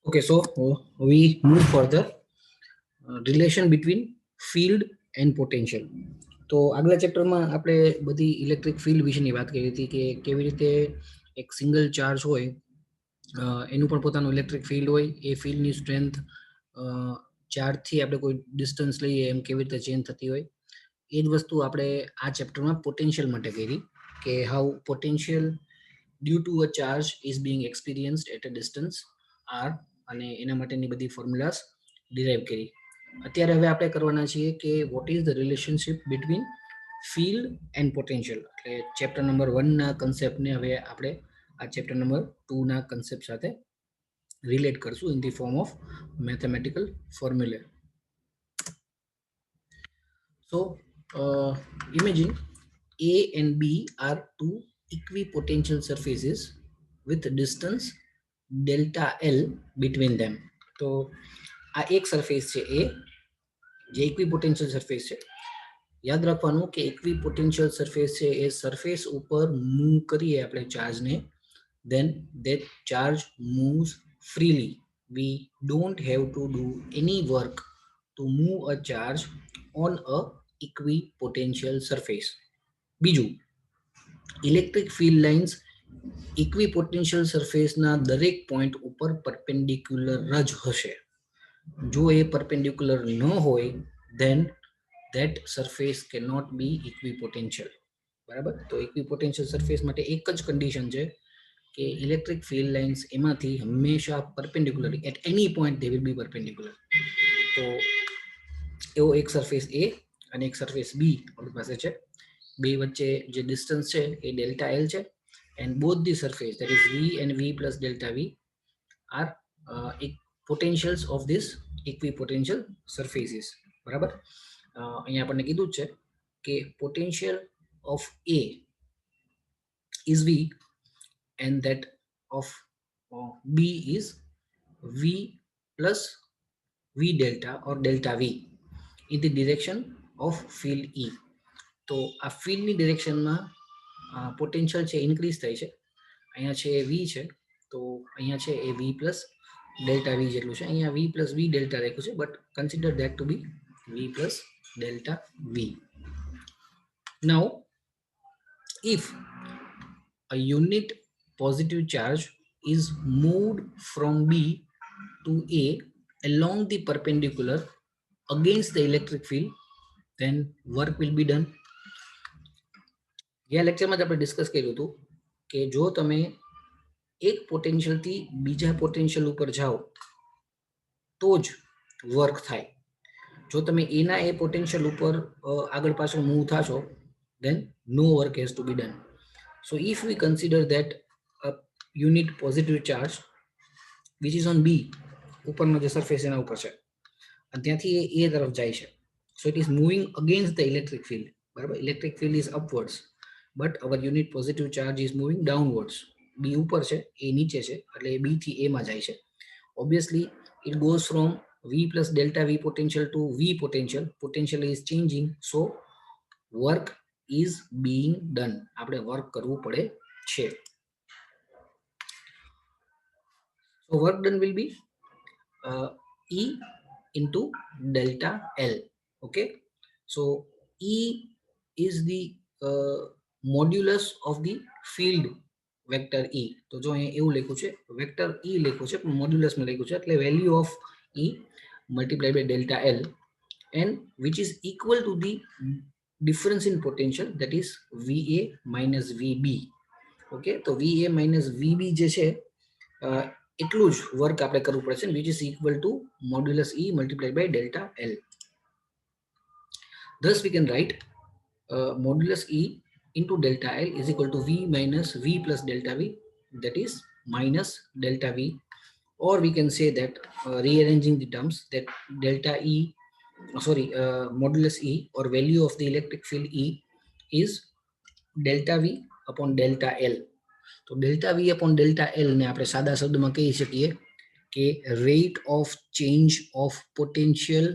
Okay, so we move further. Relation between field and potential. તો આગલા ચેપ્ટરમાં આપણે બધી ઇલેક્ટ્રિક ફિલ્ડ વિશેની વાત કરી હતી કે કેવી રીતે એક સિંગલ ચાર્જ હોય એનું પણ પોતાનું ઇલેક્ટ્રિક ફિલ્ડ હોય, એ ફિલ્ડની સ્ટ્રેન્થ ચાર્જથી આપણે કોઈ ડિસ્ટન્સ લઈએ એમ કેવી રીતે ચેન્જ થતી હોય. એ જ વસ્તુ આપણે આ ચેપ્ટરમાં પોટેન્શિયલ માટે કરી કે how potential due to a charge is being experienced at a distance R, અને એના માટેની બધી ફોર્મ્યુલાસ ડિરાઈવ કરી. અત્યારે હવે આપણે કરવાના છીએ કે what is the relationship between field and potential. એટલે ચેપ્ટર નંબર 1 ના કન્સેપ્ટને હવે આપણે આ ચેપ્ટર નંબર 2 ના કન્સેપ્ટ સાથે રિલેટ કરશું in the form of mathematical formula. So imagine A and B are two equipotential surfaces with distance delta L between them. તો આ એક સરફેસ છે A, જે ઇક્વિપોટેન્શિયલ સરફેસ છે. યાદ રાખવાનું કે ઇક્વિપોટેન્શિયલ સરફેસ છે એ સરફેસ ઉપર મૂવ કરીએ આપણે ચાર્જને, then that charge moves freely. We don't have to do any work to move a charge on a equipotential surface. બીજું, ઇલેક્ટ્રિક ફિલ્ડ લાઇન્સ ઇક્વિપોટેન્શિયલ સરફેસના દરેક પોઈન્ટ ઉપર પરપેન્ડિક્યુલર જ હશે. જો એ પરપેન્ડિક્યુલર ન હોય then that surface cannot be equipotential. બરાબર? તો ઇક્વિપોટેન્શિયલ સરફેસ માટે એક જ કન્ડિશન છે કે ઇલેક્ટ્રિક ફિલ્ડ લાઇન્સ એમાંથી હંમેશા perpendicular, at any point they will be perpendicular. તો એવો એક સરફેસ A અને એક સરફેસ B આપણી પાસે છે. બે વચ્ચે જે ડિસ્ટન્સ છે એ ડેલ્ટા L છે, and both the surface that is V and V plus delta V are potentials of this equipotential surfaces. બરાબર? અહીંયા આપણને કીધું જ છે કે potential of A is V and that of B is V plus V delta or delta V in the direction of field E. તો આ ફિલ્ડની ડિરેક્શનમાં પોટેન્શિયલ છે ઇન્ક્રીઝ થાય છે. અહીંયા છે V છે, તો અહીંયા છે એ V પ્લસ ડેલ્ટા V જેટલું છે. અહીંયા V પ્લસ V ડેલ્ટા રાખ્યું છે, but consider that to be V plus delta V. Now, if a unit positive charge is moved from B to A along the perpendicular against the electric field, then work will be done. ગયા લેક્ચરમાં જ આપણે discuss કર્યું હતું કે જો તમે એક પોટેન્શિયલથી બીજા પોટેન્શિયલ ઉપર જાઓ તો જ વર્ક થાય. જો તમે એના એ પોટેન્શિયલ ઉપર આગળ પાછળ move થાશો then no work has to be done. So if we consider that a unit positive charge which is on B, ઉપરનો જે સરફેસ એના ઉપર છે અને ત્યાંથી એ તરફ જાય છે, so it is moving against the electric field. બરાબર? electric field is upwards but our unit positive charge is moving downwards. B ઉપર છે, A નીચે છે, એટલે B થી A માં જાય છે. Obviously it goes from V plus delta V potential to V potential. Potential is changing, so work is being done. આપણે વર્ક કરવું પડે છે. So work done will be E into delta L. Okay, so E is the modulus of the field vector E. તો જો અહીંયા એવું લખ્યું છે, વેક્ટર E લખ્યું છે પણ મોડ્યુલસમાં લખ્યું છે, એટલે value of E multiplied by delta L, and which is equal to the difference in potential, that is VA minus VB. Okay, તો VA minus VB જે છે એટલું જ વર્ક આપણે કરવું પડશે, which is equal to modulus E multiplied by delta L. Thus we can write modulus E into delta L is equal to V minus V plus delta V, that is minus delta V, or we can say that rearranging the terms, that delta E, modulus E or value of the electric field E is delta V upon delta L. તો delta V upon delta L ને આપણે સાદા શબ્દમાં કહી શકીએ કે rate of change of potential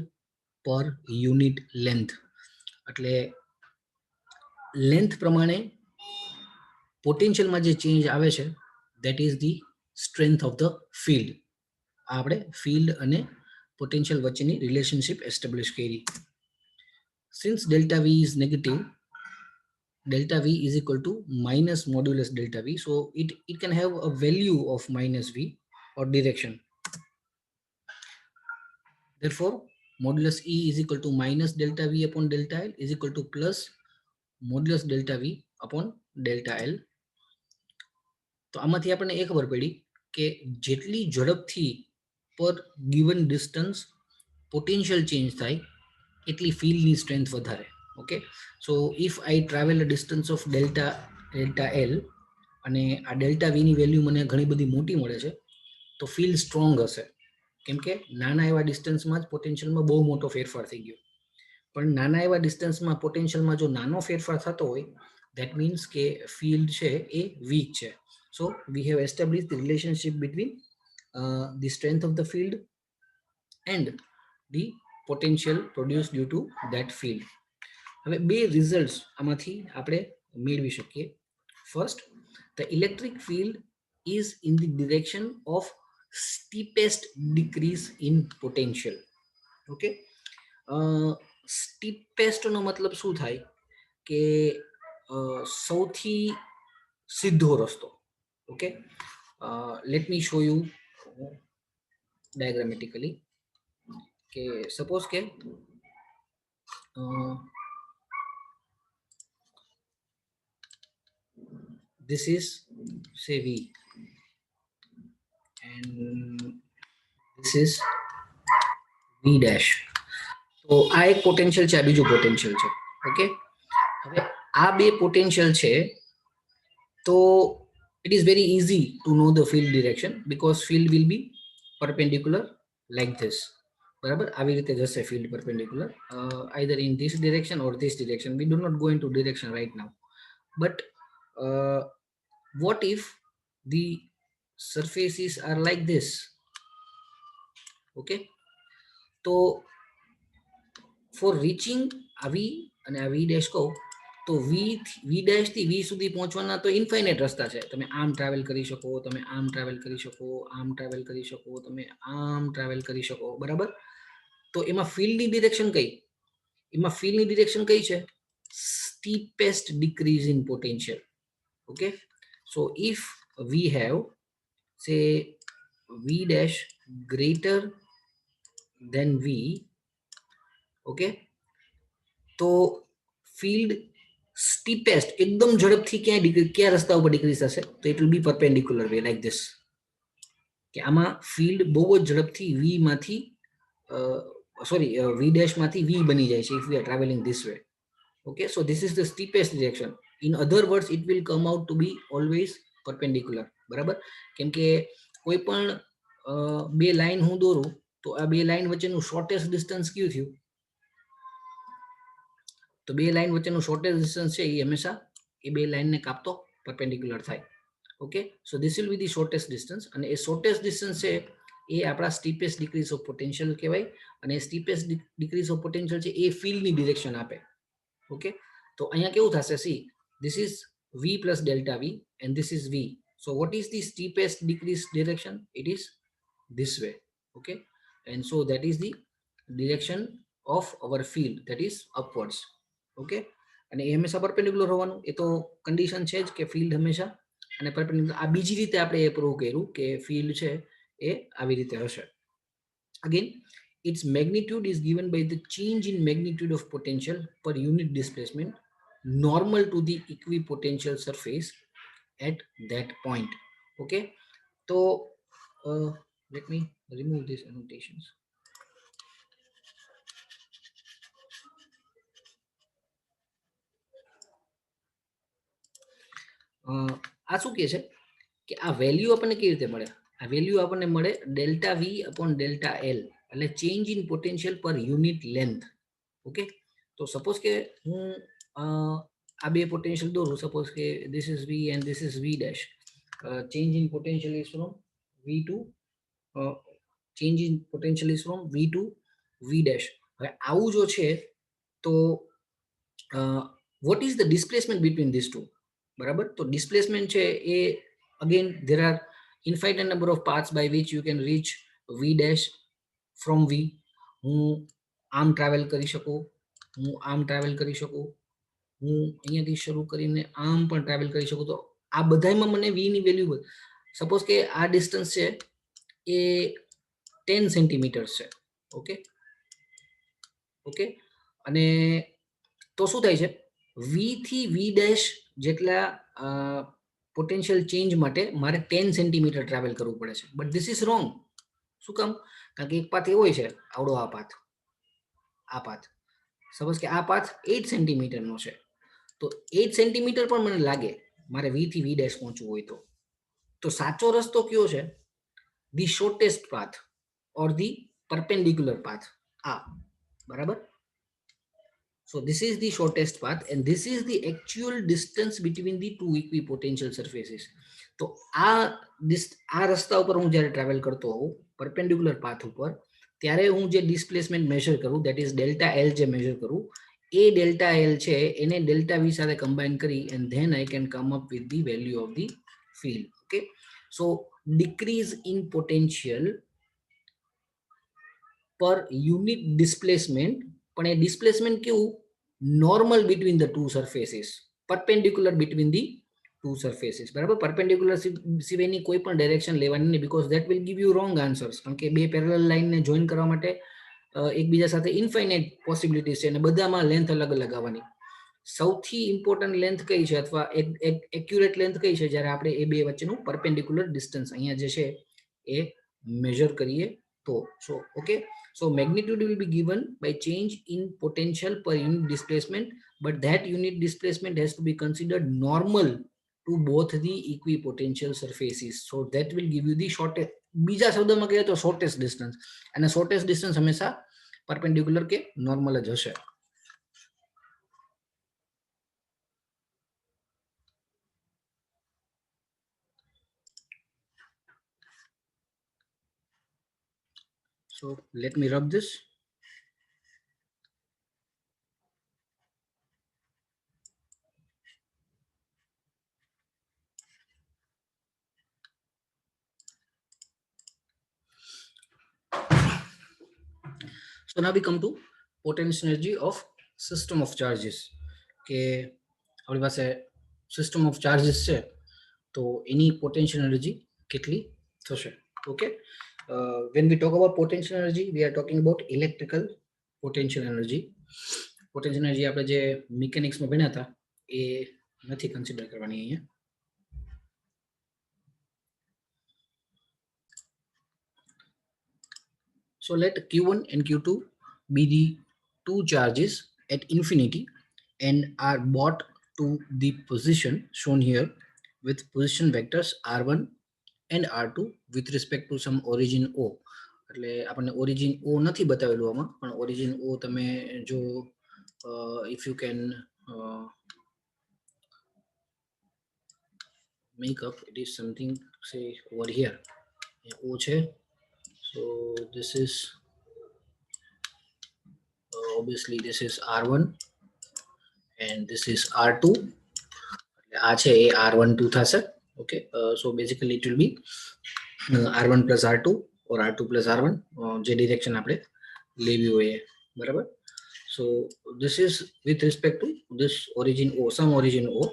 per unit length. એટલે length પ્રમાણે પોટેન્શિયલમાં જે ચેન્જ આવે છે that is the strength of the field. આપણે ફિલ્ડ અને પોટેન્શિયલ વચ્ચેની રિલેશનશિપ એસ્ટાબ્લિશ કરી. Since delta V is negative, delta v is equal to minus modulus delta v, so it can have a value of minus v or direction. Therefore modulus e is equal to minus delta v upon delta l is equal to plus modulus delta v upon delta l. તો આમાંથી આપણને એ ખબર પડી કે જેટલી ઝડપથી પર given distance potential change થાય એટલી ફિલ્ડની સ્ટ્રેન્થ વધારે. Okay, so if I travel a distance of delta l અને આ ડેલ્ટા વીની વેલ્યુ મને ઘણી બધી મોટી મળે છે તો ફિલ્ડ સ્ટ્રોંગ હશે, કેમ કે નાના એવા ડિસ્ટન્સમાં જ પોટેન્શિયલમાં બહુ મોટો ફેરફાર થઈ ગયો. પણ નાના એવા ડિસ્ટન્સમાં પોટેન્શિયલમાં જો નાનો ફેરફાર થતો હોય that means કે ફિલ્ડ છે એ વીક છે. So we have established the relationship between the strength of the field and the potential produced due to that field. હવે બે રિઝલ્ટ્સ આમાંથી આપણે મેળવી શકીએ. First, the electric field is in the direction of steepest decrease in potential. Okay, steepest નો મતલબ શું થાય કે સૌથી સીધો રસ્તો. Okay, let me show you diagrammatically. કે સપોઝ કે this is say V and this is V dash. તો આ એક પોટેન્શિયલ છે, આ બીજું પોટેન્શિયલ છે. ઓકે, હવે આ બે પોટેન્શિયલ છે તો it is very easy to know the field direction because field will be perpendicular like this. બરાબર, આવી રીતે જશે field perpendicular either in this direction or this direction. We do not go into direction right now, but what if the surfaces are like this? Okay, તો for reaching a V અને આ V dash કહું તો V dash થી V સુધી પહોંચવાના તો infinite રસ્તા છે. તમે આમ ટ્રાવેલ કરી શકો, તમે આમ ટ્રાવેલ કરી શકો, આમ ટ્રાવેલ કરી શકો, તમે આમ ટ્રાવેલ કરી શકો. બરાબર, તો એમાં ફિલ્ડની ડિરેક્શન કઈ? એમાં ફિલ્ડની ડિરેક્શન કઈ છે? steepest decrease in potential. Okay, so if we have say V dash greater than V, okay, તો ફિલ્ડ સ્ટીપેસ્ટ એકદમ ઝડપથી ક્યાં રસ્તા ઉપર ડિક્રીઝ થશે? તો it will be perpendicular way like this, કે આમાં ફિલ્ડ બહુ જ ઝડપથી V માંથી V dash માંથી V બની જાય છે if we are traveling this way. Okay, so this is the steepest direction. In other words, it will come out to be always perpendicular. બરાબર, કેમ કે કોઈ પણ બે લાઈન હું દોરું તો આ બે લાઈન વચ્ચેનું શોર્ટેસ્ટ ડિસ્ટન્સ કયું થયું? તો બે લાઈન વચ્ચેનું શોર્ટેસ્ટ ડિસ્ટન્સ છે એ હંમેશા એ બે લાઈનને કાપતો પરપેન્ડિક્યુલર થાય. Okay, so this will be the shortest distance, અને એ શોર્ટેસ્ટ ડિસ્ટન્સ છે એ આપણા સ્ટીપેસ્ટ ડિક્રીઝ ઓફ પોટેન્શિયલ કહેવાય, અને સ્ટીપેસ્ટ ડિક્રીઝ ઓફ પોટેન્શિયલ છે એ ફિલ્ડની ડિરેક્શન આપે. ઓકે, તો અહીંયા કેવું થશે? C, this is V plus delta V and this is V. So what is the steepest decrease direction? It is this way. Okay, and so that is the direction of our field, that is upwards. Okay, અને એ હંમેશા perpendicular હોવાનું એ તો condition છે જ કે field હંમેશા અને perpendicular. આ બીજી રીતે આપણે એ પ્રૂવ કર્યું કે ફિલ્ડ છે એ આવી રીતે હશે. Again, its magnitude is given by the change in magnitude of potential per unit displacement normal to the equipotential surface at that point. Okay, so let me remove these annotations. આ શું કહે છે કે આ વેલ્યુ આપણને કેવી રીતે મળે? આ વેલ્યુ આપણને મળે delta V upon delta L, એટલે ચેન્જ ઇન પોટેન્શિયલ પર યુનિટ લેન્થ. ઓકે, તો સપોઝ કે હું આ બે પોટેન્શિયલ દોરું, સપોઝ કે this is V and this is V dash. Change in potential is from V to change in potential is from V to V dash. હવે આવું જો છે તો what is the displacement between these two? બરાબર, તો displacement છે એ again there are infinite number of paths by which you can reach V dash from V હું આમ ટ્રાવેલ કરી શકું, હું આમ ટ્રાવેલ કરી શકું, હું અહીંયાથી શરૂ કરીને આમ પણ ટ્રાવેલ કરી શકું. તો આ બધામાં મને વીની વેલ્યુ, સપોઝ કે આ ડિસ્ટન્સ છે એ 10 સેન્ટીમીટર્સ છે. ઓકે ઓકે, અને તો શું થાય છે, વી થી વી ડેશ જેટલા પોટેન્શિયલ ચેન્જ માટે મારે 10 સેન્ટીમીટર ટ્રાવેલ કરવું પડે છે. But this is wrong. શું કામ? કારણ કે એક પાથ એવો છે, આવડો આ પાથ સપોઝ કે આ પાથ 8 સેન્ટીમીટરનો છે, તો 8 સેન્ટીમીટર પણ મને લાગે મારે વી થી વી ડેશ પહોંચવું હોય તો સાચો રસ્તો કયો છે? The shortest path or the perpendicular path. બરાબર? So this is the shortest path and this is the actual distance between the two equipotential surfaces. તો આ રસ્તા ઉપર હું જ્યારે ટ્રાવેલ કરતો હોઉં પરપેન્ડિક્યુલર પાથ ઉપર, ત્યારે હું જે ડિસ્પ્લેસમેન્ટ મેજર કરું, દેટ ઇઝ ડેલ્ટા એલ જે મેજર કરું, એ ડેલ્ટા એલ છે એને ડેલ્ટા વી સાથે કમ્બાઈન કરી and then I can come up with the value of the field. Okay, so decrease in potential per unit displacement, પણ એ displacement કેવું? Normal between the two surfaces, perpendicular between the two surfaces. બરાબર? Perpendicular સિવાયની કોઈ પણ direction લેવાની નહીં, because that will give you wrong answers. કારણ કે બે પેરેલલ લાઇનને જોઈન કરવા માટે એકબીજા સાથે ઇન્ફાઇનાઇટ પોસિબિલિટીઝ છે અને બધામાં લેન્થ અલગ અલગ આવવાની. સૌથી ઇમ્પોર્ટન્ટ લેન્થ કઈ છે અથવા એક્યુરેટ લેન્થ કઈ છે? જ્યારે આપણે એ બે વચ્ચેનું પરપેન્ડિક્યુલર ડિસ્ટન્સ અહીંયા જે છે એ મેજર કરીએ તો. So okay, so magnitude will be given by change in potential per unit displacement, but that unit displacement has to be considered normal to both the equipotential surfaces. So that will give you the shortest, બીજા શબ્દમાં કહીએ તો shortest distance, અને shortest distance હંમેશા perpendicular કે normal જ હશે. So let me rub this. So now we come to potential energy of system of charges. કે આપણી પાસે સિસ્ટમ ઓફ ચાર્જીસ છે તો એની પોટેન્શિયલ એનર્જી કેટલી થશે? Okay, when we talk about potential energy we are talking about electrical potential energy. Potential energy આપણે જે મિકેનિક્સમાં ભણ્યા હતા એ નથી કન્સિડર કરવાની અહીંયા. So let Q1 and Q2 be the two charges at infinity and are brought to the position shown here with position vectors r1 and r2 with respect to some origin O. એટલે આપણને origin O નથી બતાવેલું આમાં, પણ origin O તમે જો if you can make up, it is something say over here O છે. So this is obviously this is r1 and this is r2. આ છે એ r12 થશે. Okay, so basically it will be r1 plus r2 or r2 plus r1, જે direction આપણે લેવી હોય. બરાબર? So this is with respect to this origin O, some origin O.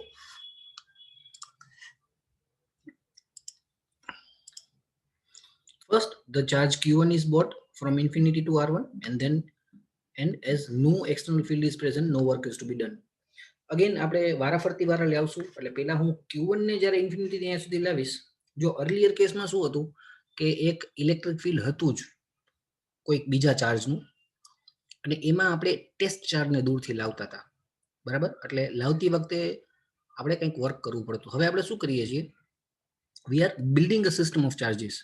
First the charge q1 is brought from infinity to r1 and as no external field is present no work is to be done. Again આપણે વારાફરતી વારા લાવશું. એટલે પહેલા હું Q1 ને જ્યારે infinity ત્યાં સુધી લાવીશ, જો અર્લિયર કેસમાં શું હતું કે એક ઇલેક્ટ્રિક ફિલ્ડ હતું જ કોઈક બીજા ચાર્જનું, અને એમાં આપણે ટેસ્ટ ચાર્જને દૂરથી લાવતા હતા. બરાબર? એટલે લાવતી વખતે આપણે કંઈક વર્ક કરવું પડતું. હવે આપણે શું કરીએ છીએ, we are building a system of charges.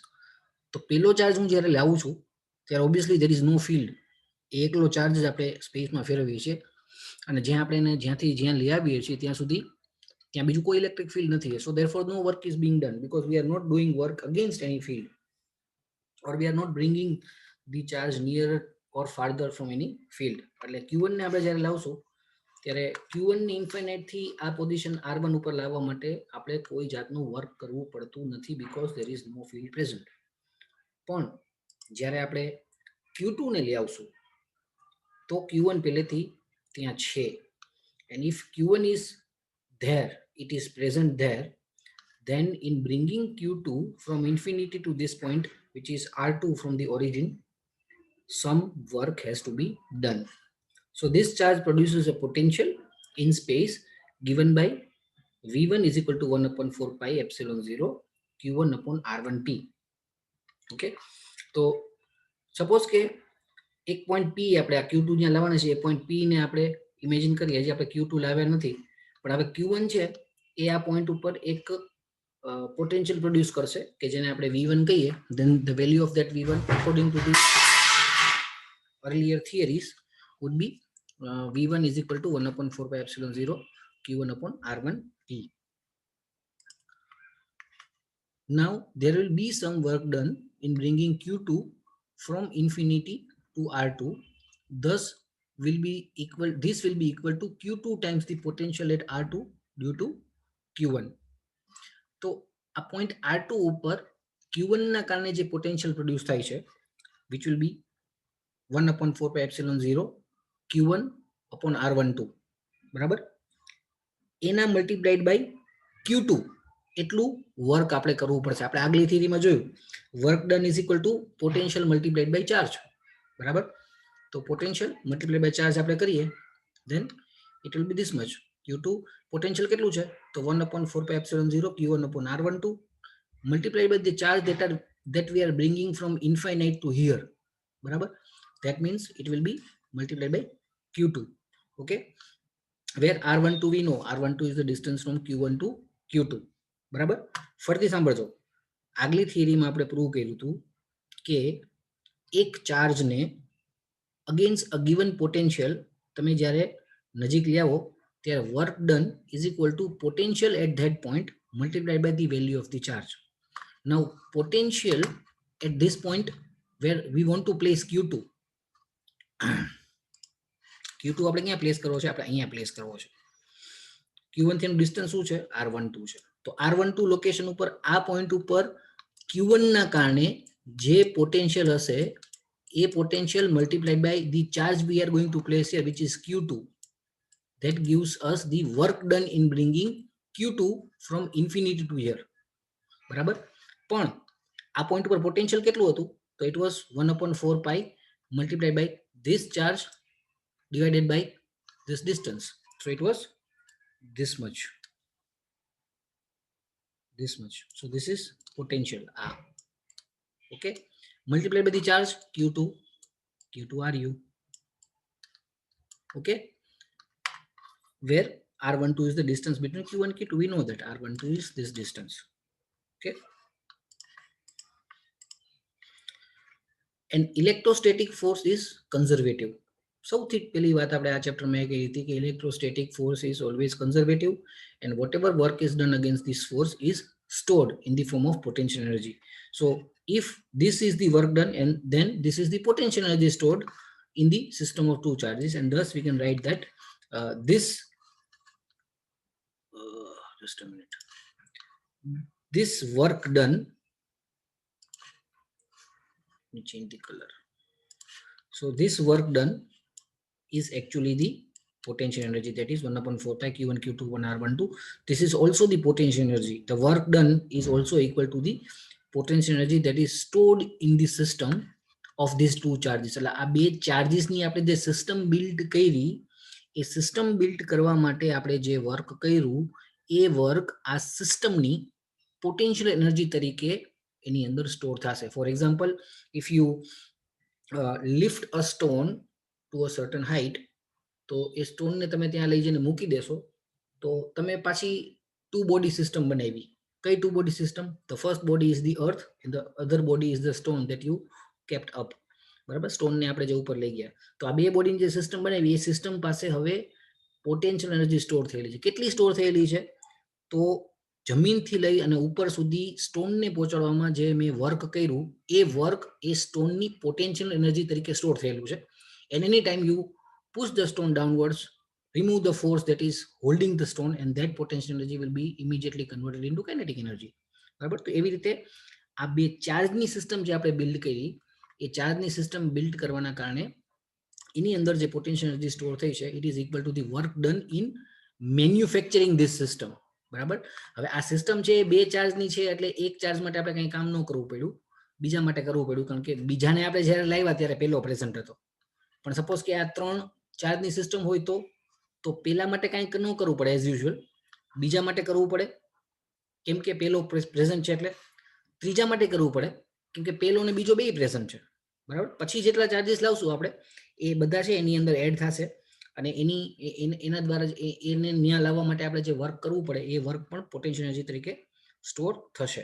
તો પેલો ચાર્જ હું જ્યારે લાવું છું ત્યારે obviously there is no field, એકલો ચાર્જ જ આપણે સ્પેસમાં ફેરવીએ છીએ અને જ્યાં આપણે એને જ્યાંથી જ્યાં લઈ આવીએ છીએ ત્યાં સુધી ત્યાં બીજું કોઈ ઇલેક્ટ્રિક ફિલ્ડ નથી. So therefore no work is being done because we are not doing work against any field or we are not bringing the charge near or farther from any field. એટલે Q1 ને આપણે જ્યારે લાવશું ત્યારે Q1 ની infinite થી આ position R1 ઉપર લાવવા માટે આપણે કોઈ જાતનું વર્ક કરવું પડતું નથી because there is no field present. પણ જ્યારે આપણે Q2 ને લઈ આવશું તો Q1 પહેલેથી ત્યાં છે, and if Q1 is there, it is present there, then in bringing Q2 from infinity to this point, which is R2 from the origin, some work has to be done. So this charge produces a potential in space given by V1 is equal to 1 upon 4 pi epsilon 0 Q1 upon R1t. Okay, તો suppose કે એક point P આપણે આ Q2 જ્યાં લાવવાના છે એ point P ને આપણે ઇમેજિન કરીએ, હજી આપણે Q2 લાવ્યા નથી, પણ હવે Q1 છે એ આ પોઈન્ટ ઉપર એક પોટેન્શિયલ પ્રોડ્યુસ કરશે કે જેને આપણે V1 કહીએ. then the value of that V1 according to the earlier theories would be V1 is equal to 1 upon 4 pi epsilon 0 Q1 upon R1t. Now there will be some work done in bringing Q2 from infinity to R2. Thus will be equal, this will be equal to Q2 times the potential at R2 due to Q1. તો આ point R2 ઉપર Q1 ના કારણે જે potential produce થાય છે, which will be 1 upon 4 pi epsilon 0 Q1 upon R12, બરાબર, એના મલ્ટીપ્લાઈડ બાય Q2 એટલું વર્ક આપણે કરવું પડશે. આપણે આગલી થિયરીમાં જોયું work done is equal to potential multiplied by charge, બરાબર. તો પોટેન્શિયલ મલ્ટીપ્લાઈડ બાય ચાર્જ આપણે કરીએ, then it will be this much. Q2 potential કેટલું છે તો 1 upon 4 pi epsilon 0 Q1 upon R12 multiplied by the charge that we are bringing from infinite to here, બરાબર. That means it will be multiplied by Q2. Okay, where R12 we know R12 is the distance from Q1 to Q2, બરાબર. ફરીથી સાંભળજો, આગલી થિયરીમાં આપણે prove કર્યું હતું કે એક ચાર્જને અગેન્સ્ટ અ ગિવન પોટેન્શિયલ તમે જ્યારે નજીક લઈ આવો ત્યારે work done is equal to potential at that point multiplied by the value of the charge. Now potential at this point where we want to place Q2, Q2 આપણે ક્યાં place કરવો છે, આપણે અહીંયા પ્લેસ કરવો છે. Q1 થી distance શું છે, R12 છે. તો R12 લોકેશન ઉપર આ પોઈન્ટ ઉપર Q1 ના કારણે જે પોટેન્શિયલ હશે એ potential multiplied by the charge we are going to place here which is Q2, that gives us the work done in bringing Q2 from infinity to here, બરાબર. પણ આ પોઈન્ટ ઉપર પોટેન્શિયલ કેટલું હતું તો it was 1 upon 4 pi multiplied by this charge divided by this distance, so it was this much, this much. So this is potential R. Okay, multiplied by the charge Q2 Ru. Okay, where R12 is the distance between Q1 and Q2. We know that R12 is this distance. Okay, and electrostatic force is conservative. સૌથી પહેલી વાત આપણે આ ચેપ્ટરમાં એ કહી હતી કે electrostatic force is always conservative and whatever work is done against this force is stored in the form of potential energy. So if this is the work done, and then this is the potential energy stored in the system of two charges, and thus we can write that this just a minute, this work done, let me change the color. So this work done is actually the potential energy, that is 1 upon 4 pi Q1 Q2 1 R12. This is also the potential energy. The work done is also equal to the potential energy that is stored in the system of these two charges. એટલે આ બે ચાર્જીસની આપણે જે system build કરી, એ system build કરવા માટે આપણે જે વર્ક કર્યું એ વર્ક આ સિસ્ટમની પોટેન્શિયલ એનર્જી તરીકે એની અંદર સ્ટોર થશે. For example, if you lift a stone to a certain height, તો એ સ્ટોનને તમે ત્યાં લઈ જઈને મૂકી દેશો તો તમે પાછી ટુ બોડી સિસ્ટમ બનાવી. કઈ two body system? The first body is the earth and the other body is the stone that you kept up, બરાબર. સ્ટોનને આપણે જે ઉપર લઈ ગયા, તો આ બે બોડીની જે સિસ્ટમ બનાવી એ સિસ્ટમ પાસે હવે પોટેન્શિયલ એનર્જી સ્ટોર થયેલી છે. કેટલી સ્ટોર થયેલી છે તો જમીનથી લઈ અને ઉપર સુધી સ્ટોનને પહોંચાડવામાં જે મેં વર્ક કર્યું એ વર્ક એ સ્ટોનની પોટેન્શિયલ એનર્જી તરીકે સ્ટોર થયેલું છે. And any time you push the stone downwards, remove the force that is holding the stone, and that potential energy will be immediately converted into kinetic energy, બરાબર. તો એવી રીતે આ બે ચાર્જની સિસ્ટમ જે આપણે બિલ્ડ કરી એ ચાર્જની સિસ્ટમ બિલ્ડ કરવાના કારણે એની અંદર જે પોટેન્શિયલ એનર્જી સ્ટોર થઈ છે it is equal to the work done in manufacturing this system. બરાબર. હવે આ સિસ્ટમ છે એ 2 ચાર્જની છે એટલે એક ચાર્જ માટે આપણે કંઈ કામ ન કરવું પડ્યું, બીજા માટે કરવું પડ્યું, કારણ કે બીજાને આપણે જ્યારે લાવ્યા ત્યારે પહેલો પ્રેઝન્ટ હતો. પણ સપોઝ કે આ 3 ચાર્જની સિસ્ટમ હોય તો પહેલા માટે કંઈક ન કરવું પડે એઝ યુઝ્યુઅલ, બીજા માટે કરવું પડે કેમ કે પહેલો પ્રેઝન્ટ છે, એટલે ત્રીજા માટે કરવું પડે કેમ કે પહેલો ને બીજો બે પ્રેઝન્ટ છે. બરાબર. પછી જેટલા ચાર્જીસ લાવશું આપણે એ બધા છે એની અંદર એડ થશે અને એના દ્વારા જ એને ન્યા લાવવા માટે આપણે જે વર્ક કરવું પડે એ વર્ક પણ પોટેન્શિયલ એનર્જી તરીકે સ્ટોર થશે.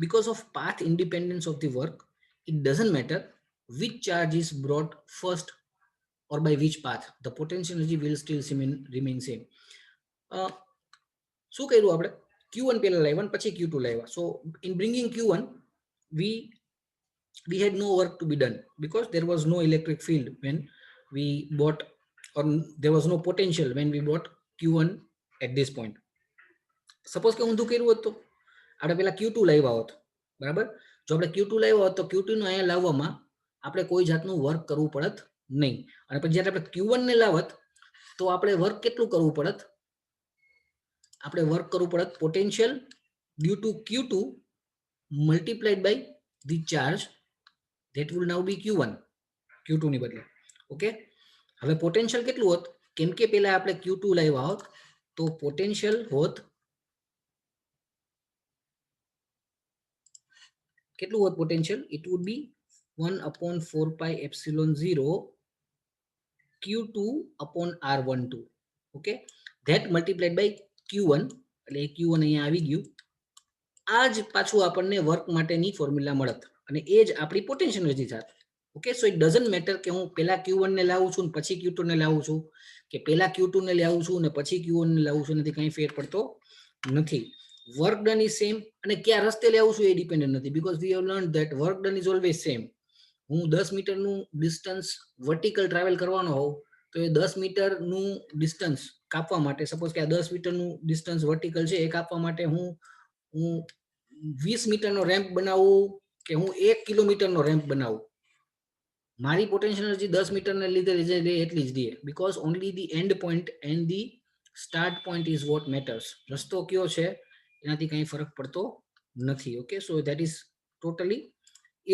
Because of path independence of the work, it doesn't matter which charge is brought first or by which path, the potential energy will still remain same. શું કર્યું આપણે? Q1 પહેલા લાવ્યા પછી Q2 લાવ્યા. So in bringing Q1 we had no work to be done because there was no electric field when we bought, or there was no potential when we bought Q1 at this point. Suppose કે ઊંધું કર્યું હોત તો આપણે પહેલા Q2 લાવ્યા હોત. બરાબર. જો આપણે Q2 લાવ્યા હોત તો Q2 નો અહીંયા લાવવામાં આપણે કોઈ જાતનું વર્ક કરવું પડત નહીં, અને પછી જ્યારે આપણે Q1 ને લાવત તો આપણે વર્ક કેટલું કરવું પડત? આપણે વર્ક કરવું પડત potential due to Q2 multiplied by the charge that will now be Q1, Q2 ની બદલે. ઓકે. હવે પોટેન્શિયલ કેટલું હોત? કેમ કે પહેલા આપણે Q2 લાવ્યા હોત તો પોટેન્શિયલ હોત કેટલું હોત potential? It would be 1/4 pi epsilon 0 Q2 upon R12. Okay. that multiplied by Q1, એટલે Q1 અહીંયા આવી ગયું. આ જ પાછું આપણને વર્ક માટેની ફોર્મ્યુલા મળત અને એ જ આપણી પોટેન્શિયલ એનર્જી થાત. Okay. So it doesn't matter કે હું પહેલા Q1 ને લાવું છું ને પછી Q2 ને લાવું છું, કે પહેલા Q2 ને લાવું છું ને પછી Q1 ને લાવું છું, નથી કંઈ ફેર પડતો નથી. વર્ક ડન ઇઝ સેમ, અને ક્યાં રસ્તે લાવું છું એ ડિપેન્ડન્ટ નથી, because we have learned that work done is always same. હું 10 મીટરનું ડિસ્ટન્સ વર્ટિકલ ટ્રાવેલ કરવાનો હોઉં તો એ 10 મીટરનું ડિસ્ટન્સ કાપવા માટે, સપોઝ કે આ 10 મીટરનું ડિસ્ટન્સ વર્ટિકલ છે એ કાપવા માટે હું 20 મીટરનો રેમ્પ બનાવું કે હું 1 કિલોમીટરનો રેમ્પ બનાવું, મારી પોટેન્શિયલ એનર્જી 10 મીટરને લીધે એટલી જ દે, because only the end point and the start point is what matters. રસ્તો કયો છે એનાથી કંઈ ફરક પડતો નથી. Okay. So that is totally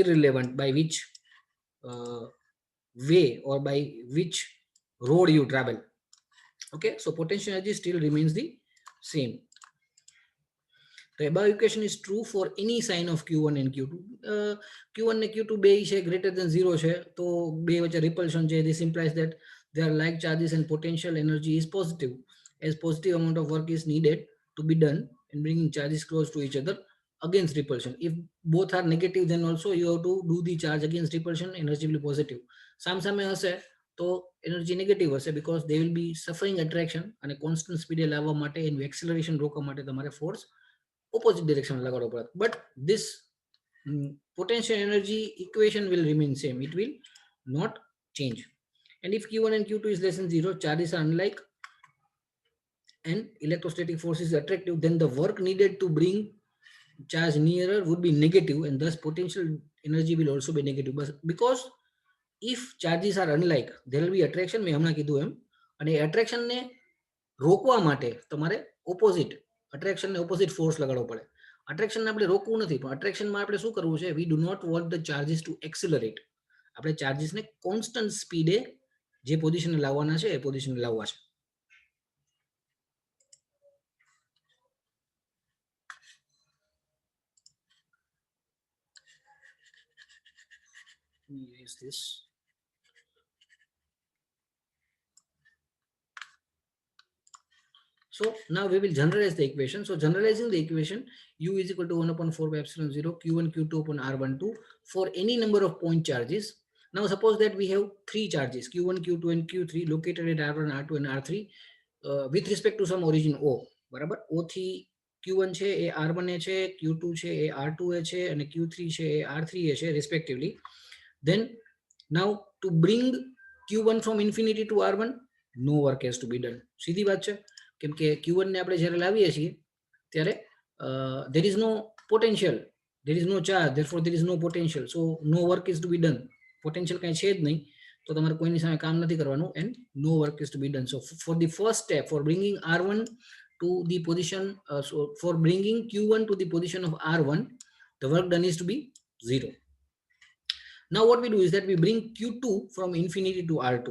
irrelevant by which way or by which road you travel. Okay. So potential energy still remains the same. The above equation is true for any sign of Q1 and Q2. Q1 and Q2 બે છે greater than 0 છે તો બે વચ્ચે repulsion છે. This implies that they are like charges and potential energy is positive, as positive amount of work is needed to be done in bringing charges close to each other against repulsion. If both are negative, then also you have to do the charge against repulsion, energy will be positive. સામસામે હશે તો energy negative હશે, because they will be suffering attraction અને constant speed એ લાવવા માટે એનું acceleration રોકવા માટે તમારે force opposite direction લગાડવો પડે. But this potential energy equation will remain same, it will not change. And if Q1 and Q2 is less than 0, charges are unlike and electrostatic force is attractive, then the work needed to bring charge nearer would be negative, and thus potential energy will also be negative. But because if charges are unlike, there will be attraction. મેં હમણાં કીધું એમ, અને attraction ને રોકવા માટે તમારે opposite attraction ને opposite force લગાડવો પડે. attraction ને આપણે રોકવું નથી, પણ attraction માં આપણે શું કરવું છે? we do not want the charges to accelerate. આપણે charges ને constant speed એ જે પોઝિશન લાવવાના છે એ પોઝિશન લાવવા છે. Erase this. So now we will generalize the equation. So generalizing the equation, U is equal to 1/4 by epsilon 0 Q1 Q2 upon R12 for any number of point charges. Now suppose that we have 3 charges Q1, Q2 and Q3 located at R1, R2 and R3 with respect to some origin O. બરાબર. O થી Q1 છે એ R1 એ છે, Q2 છે એ R2 એ છે અને Q3 છે એ R3 એ છે respectively. Then now to bring Q1 from infinity to R1, no work has to be done. સીધી વાત છે. કેમ કે Q1 ને આપણે જ્યારે લાવીએ છીએ ત્યારે there is no potential there is no charge, therefore there is no potential, so no work is to be done. Potential કાંઈ છે જ નહીં, તો તમારે કોઈની સામે કામ નથી કરવાનું, and no work is to be done. So for the first step, for bringing R1 to the position, so for bringing Q1 to the position of R1, the work done is to be 0. Now what we do is that we bring Q2 from infinity to R2.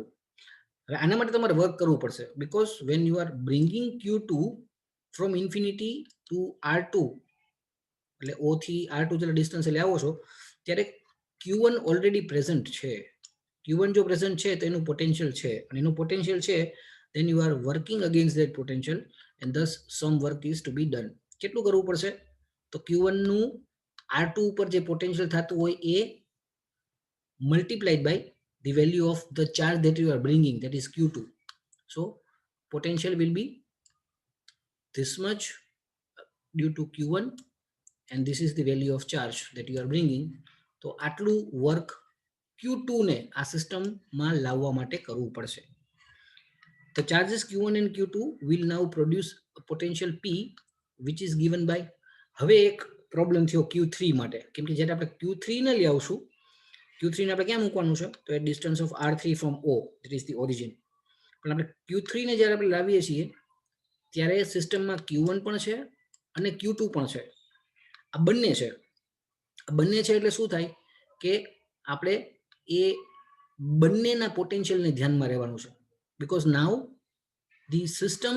હવે આના માટે તમારે work કરવું પડશે, because when you are bringing Q2 from infinity to R2, એટલે O થી R2 જેટલા distance લાવો છો, ત્યારે Q1 ઓલરેડી પ્રેઝન્ટ છે. Q1 જો પ્રેઝન્ટ છે તો એનું પોટેન્શિયલ છે, અને એનું પોટેન્શિયલ છે, then you are working against that potential, and thus some work is to be done. કેટલું કરવું પડશે? તો Q1 નું R2 ઉપર જે પોટેન્શિયલ થતું હોય એ multiplied by the value of the charge that you are bringing, that is Q2. So potential will be this much due to Q1, and this is the value of charge that you are bringing. તો આટલું work Q2 ને આ સિસ્ટમમાં લાવવા માટે કરવું પડશે. The charges Q1 and Q2 will now produce a potential P, which is given by, હવે એક પ્રોબ્લેમ થયો Q3 માટે, કેમ કે જ્યારે આપણે Q3 ને લઈ આવશું, Q3 ને આપણે ક્યાં મૂકવાનું છે? તો at distance of R3 from O, that is the origin. પણ આપણે Q3 ને જ્યારે આપણે લાવીએ છીએ ત્યારે સિસ્ટમમાં Q1 પણ છે અને Q2 પણ છે. આ બંને છે. આ બંને છે એટલે શું થાય કે આપણે એ બંનેના પોટેન્શિયલને ધ્યાનમાં રહેવાનું છે, because now the system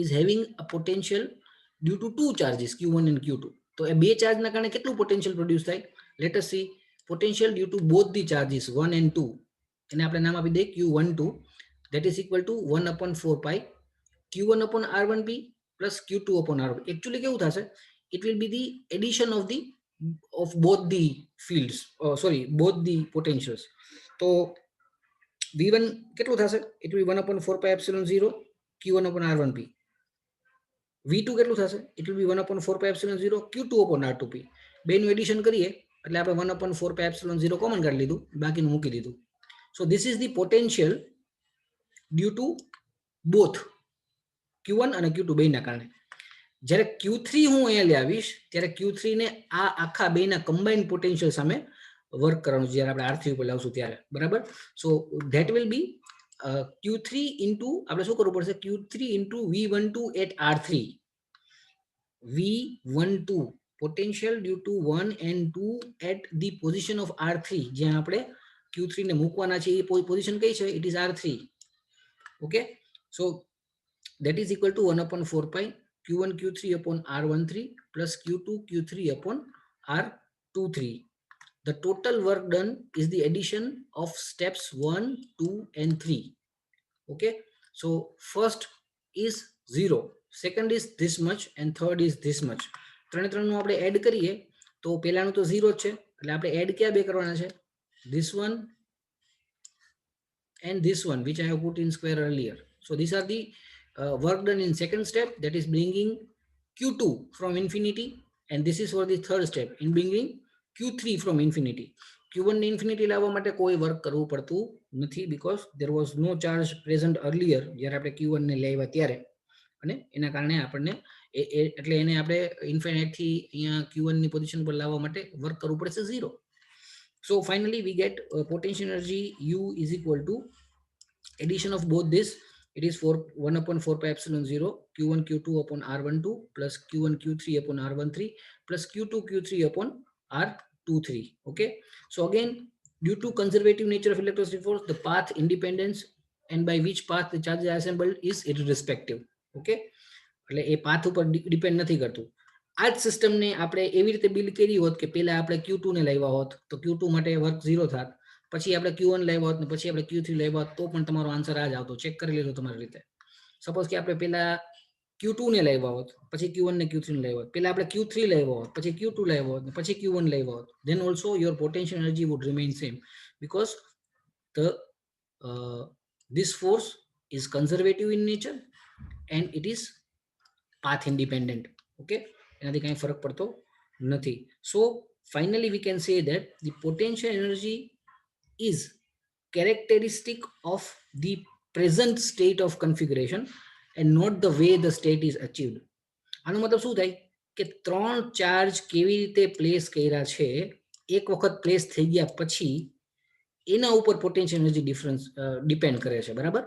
is having a potential due to two charges, Q1 and Q2. તો એ બે ચાર્જના કારણે કેટલું પોટેન્શિયલ પ્રોડ્યુસ થાય? Let us see. Potential due to both the charges 1 and 2, એને આપણે નામ આપી દઈએ Q12, that is equal to 1 upon 4 pi Q1 upon R1p plus Q2 upon R1. Actually કેવું થશે? It will be the addition of both the fields, both the potentials. તો V1 કેટલું થશે? It will be 1 upon 4 pi epsilon 0 Q1 upon R1p. V2 કેટલું થશે? It will be 1 upon 4 pi epsilon 0 Q2 upon R2p. બેનું addition કરીએ એટલે આપણે 1 upon 4 pi epsilon 0 common કાઢી લીધું, બાકીનું મૂકી દીધું. So this is the potential due to both Q1 અને Q2 બેના કારણે. જ્યારે Q3 હું અહીંયા લાવીશ ત્યારે Q3 ને આ આખા બેના કમ્બાઇન્ડ પોટેન્શિયલ સામે વર્ક કરવાનું, જ્યારે આપણે R3 ઉપર લાવશું ત્યારે, બરાબર? So that will be Q3 into, આપણે શું કરવું પડશે? Q3 into V12 at R3. V12 potential due to 1 and 2 at the position of R3, જ્યાં આપણે Q3 ને મૂકવાના છે એ પોઝિશન કઈ છે? It is R3. Okay, so that is equal to 1 upon 4 pi Q1 Q3 upon R13 plus Q2 Q3 upon R23. The total work done is the addition of steps 1, 2 and 3. Okay, so first is 0, second is this much, and third is this much. ત્રણે ત્રણનું આપણે add કરીએ તો પહેલાનું તો 0 છે, એટલે આપણે add ક્યાં બે કરવાના છે? This one and this one, which I have put in square earlier. So these are the work done in second step, that is bringing Q2 from infinity, and this is for the third step in bringing Q3 from infinity. Q1 ને infinity લાવવા માટે કોઈ work કરવું પડતું નથી, because there was no charge present earlier જ્યારે આપણે Q1 ને લાવ્યા ત્યારે, અને એના કારણે આપણને એટલે એને આપણે ઇન્ફિનિટ થી અહીંયા Q1 ની પોઝિશન પર લાવવા માટે વર્ક કરવું પડશે 0. So finally we get potential energy U is equal to addition of both this. It is 1 upon 4 pi epsilon 0 Q1 Q2 upon R12 plus Q1 Q3 upon R13 plus Q2 Q3 upon R23. Okay, so again, due to conservative nature of electrostatic force, the path independence and by which path the charges are assembled is irrespective. Okay, એટલે એ path ઉપર depend નથી કરતું. આ જ સિસ્ટમને આપણે એવી રીતે બિલ્ડ કરી હોત કે પહેલા આપણે Q2 ને લાવ્યા હોત તો Q2 માટે વર્ક 0 થાત, પછી આપણે Q1 લાવ્યા હોત ને પછી આપણે Q3 લાવ્યા હોત તો પણ તમારો આન્સર આ જ આવતો. ચેક કરી લેજો તમારી રીતે. સપોઝ કે આપણે પહેલા Q2 ને લાવ્યા હોત, પછી Q1 ને Q3 ને લાવ્યા હોત, પહેલા આપણે Q3 લાવ્યા હોત, પછી Q2 લાવ્યા હોત, પછી Q1 લાવ્યા હોત, then also your potential energy would remain same, because this force is conservative in nature and it is path independent. Okay, એનાથી કાંઈ ફરક પડતો નથી. So finally we can say that the potential energy is characteristic of the present state of configuration and not the way the state is achieved. આનો મતલબ શું થાય? કે 3 ચાર્જ કેવી રીતે પ્લેસ કર્યા છે, એક વખત પ્લેસ થઈ ગયા પછી એના ઉપર પોટેન્શિયલ એનર્જી ડિફરન્સ ડિપેન્ડ કરે છે, બરાબર.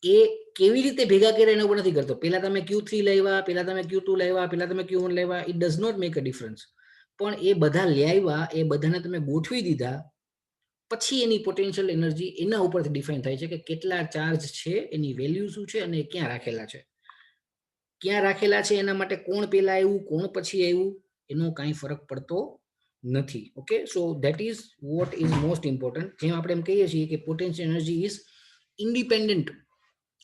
એ કેવી રીતે ભેગા કર્યા એના ઉપર નથી કરતો. પહેલા તમે Q3 લાવ્યા, પહેલા તમે Q2 લાવ્યા, પહેલા તમે Q1 લાવ્યા, it does not make a difference. પણ એ બધા લાવ્યા, એ બધાને તમે ગોઠવી દીધા પછી એની પોટેન્શિયલ એનર્જી એના ઉપરથી ડિફાઇન થાય છે કે કેટલા ચાર્જ છે, એની વેલ્યુ શું છે અને ક્યાં રાખેલા છે. ક્યાં રાખેલા છે એના માટે કોણ પહેલા આવ્યું, કોણ પછી આવ્યું, એનો કાંઈ ફરક પડતો નથી. Okay, so that is what is most important. જેમ આપણે એમ કહીએ છીએ કે potential energy is independent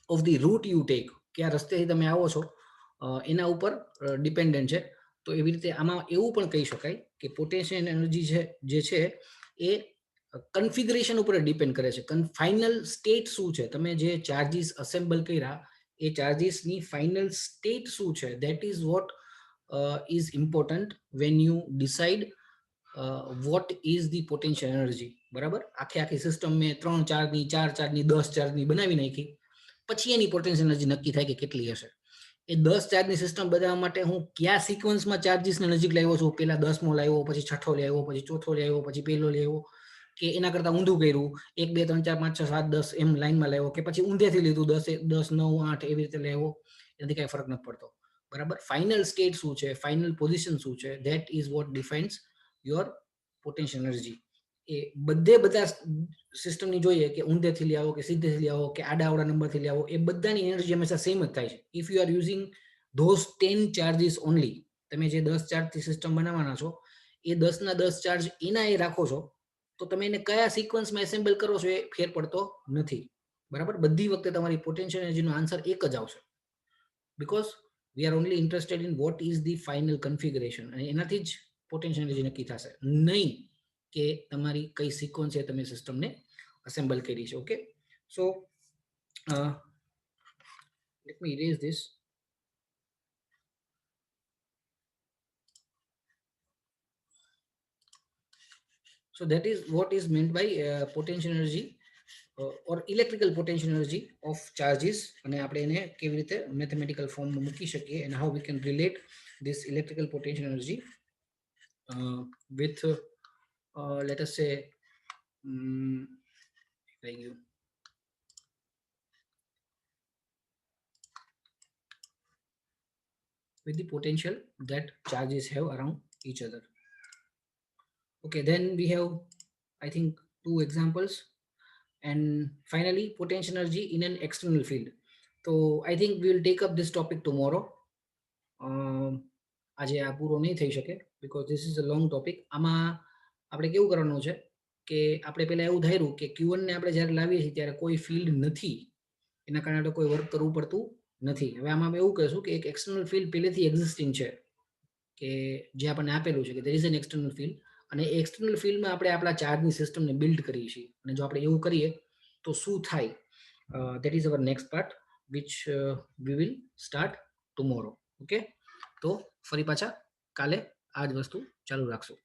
of the route you take, કે આ રસ્તેથી તમે આવો છો એના ઉપર ડિપેન્ડન્ટ છે. તો એવી રીતે આમાં એવું પણ કહી શકાય કે પોટેન્શિયલ એનર્જી જે છે એ કન્ફિગરેશન ઉપર ડિપેન્ડ કરે છે. ફાઇનલ સ્ટેટ શું છે, તમે જે ચાર્જીસ અસેમ્બલ કર્યા એ ચાર્જીસની ફાઇનલ સ્ટેટ શું છે, that is what is important when you decide what is the potential energy. બરાબર, આખી સિસ્ટમ મેં 3 ચાર્જની, 4 ચાર્જની, 10 ચાર્જની બનાવી નાખી, પછી એની પોટેન્શિયલ એનર્જી નક્કી થાય કે કેટલી હશે. એ 10 ચાર્જની સિસ્ટમ બનાવવા માટે હું કયા સિક્વન્સમાં ચાર્જીસને નજીક લાવ્યો છું, પહેલા 10મો લાવ્યો, પછી 6થો લાવ્યો, પછી 4થો લાવ્યો, પછી પહેલો લાવ્યો, કે એના કરતાં ઊંધું કર્યું, 1 2 3 4 5 6 7 10 એમ લાઈનમાં લાવ્યો, કે પછી ઊંધેથી લીધું 10 10 9 8 એવી રીતે લાવ્યો, એનાથી કાંઈ ફરક નથી પડતો. બરાબર, ફાઇનલ સ્ટેટ શું છે, ફાઇનલ પોઝિશન શું છે, that is what defines your potential energy. એ બધા સિસ્ટમની જોઈએ કે ઊંધેથી લઈ આવો કે સીધેથી લઈ આવો કે આડાઅવળા નંબરથી લઈ આવો, એ બધાની એનર્જી હંમેશા સેમ જ થાય છે. If you are using those 10 charges only, તમે જે 10 ચાર્જથી સિસ્ટમ બનાવવાના છો એ 10 ના 10 ચાર્જ એના એ રાખો છો, તો તમે એને કયા સિક્વન્સમાં એસેમ્બલ કરો છો એ ફેર પડતો નથી. બરાબર, બધી વખતે તમારી પોટેન્શિયલ એનર્જીનો આન્સર એક જ આવશે, because we R only interested in what is the final configuration, અને એનાથી જ પોટેન્શિયલ એનર્જી નક્કી થશે, નહીં કે તમારી કઈ સિક્વન્સ એ તમે સિસ્ટમને અસેમ્બલ કરી છે. Okay, so let me erase this. So that is what is meant by potential energy or electrical potential energy of charges, અને આપણે એને કેવી રીતે મેથમેટિકલ ફોર્મમાં મૂકી શકીએ, and how we can relate this electrical potential energy with let us say with the potential that charges have around each other. Okay, then we have, I think, 2 examples. And finally, potential energy in an external field. So I think we will take up this topic tomorrow. આજે આ પૂરો નહીં થઈ શકે because this is a long topic. આમાં આપણે કેવું કરવાનું છે કે આપણે પહેલા એવું ધાર્યું કે Q1 ને આપણે જ્યારે લાવીએ છીએ ત્યારે કોઈ ફિલ્ડ નથી, એના કારણે આપણે કોઈ વર્ક કરવું પડતું નથી. હવે આમાં એવું કહીશું કે એક એક્સટર્નલ ફિલ્ડ પહેલેથી એક્ઝિસ્ટિંગ છે, કે જે આપણને આપેલું છે કે there is an external field, અને એ એક્સટર્નલ ફિલ્ડમાં આપણે આપણા ચાર્જની સિસ્ટમને બિલ્ડ કરીએ છીએ, અને જો આપણે એવું કરીએ તો શું થાય, that is our next part which we will start tomorrow. Okay, તો ફરી પાછા કાલે આ જ વસ્તુ ચાલુ રાખશું.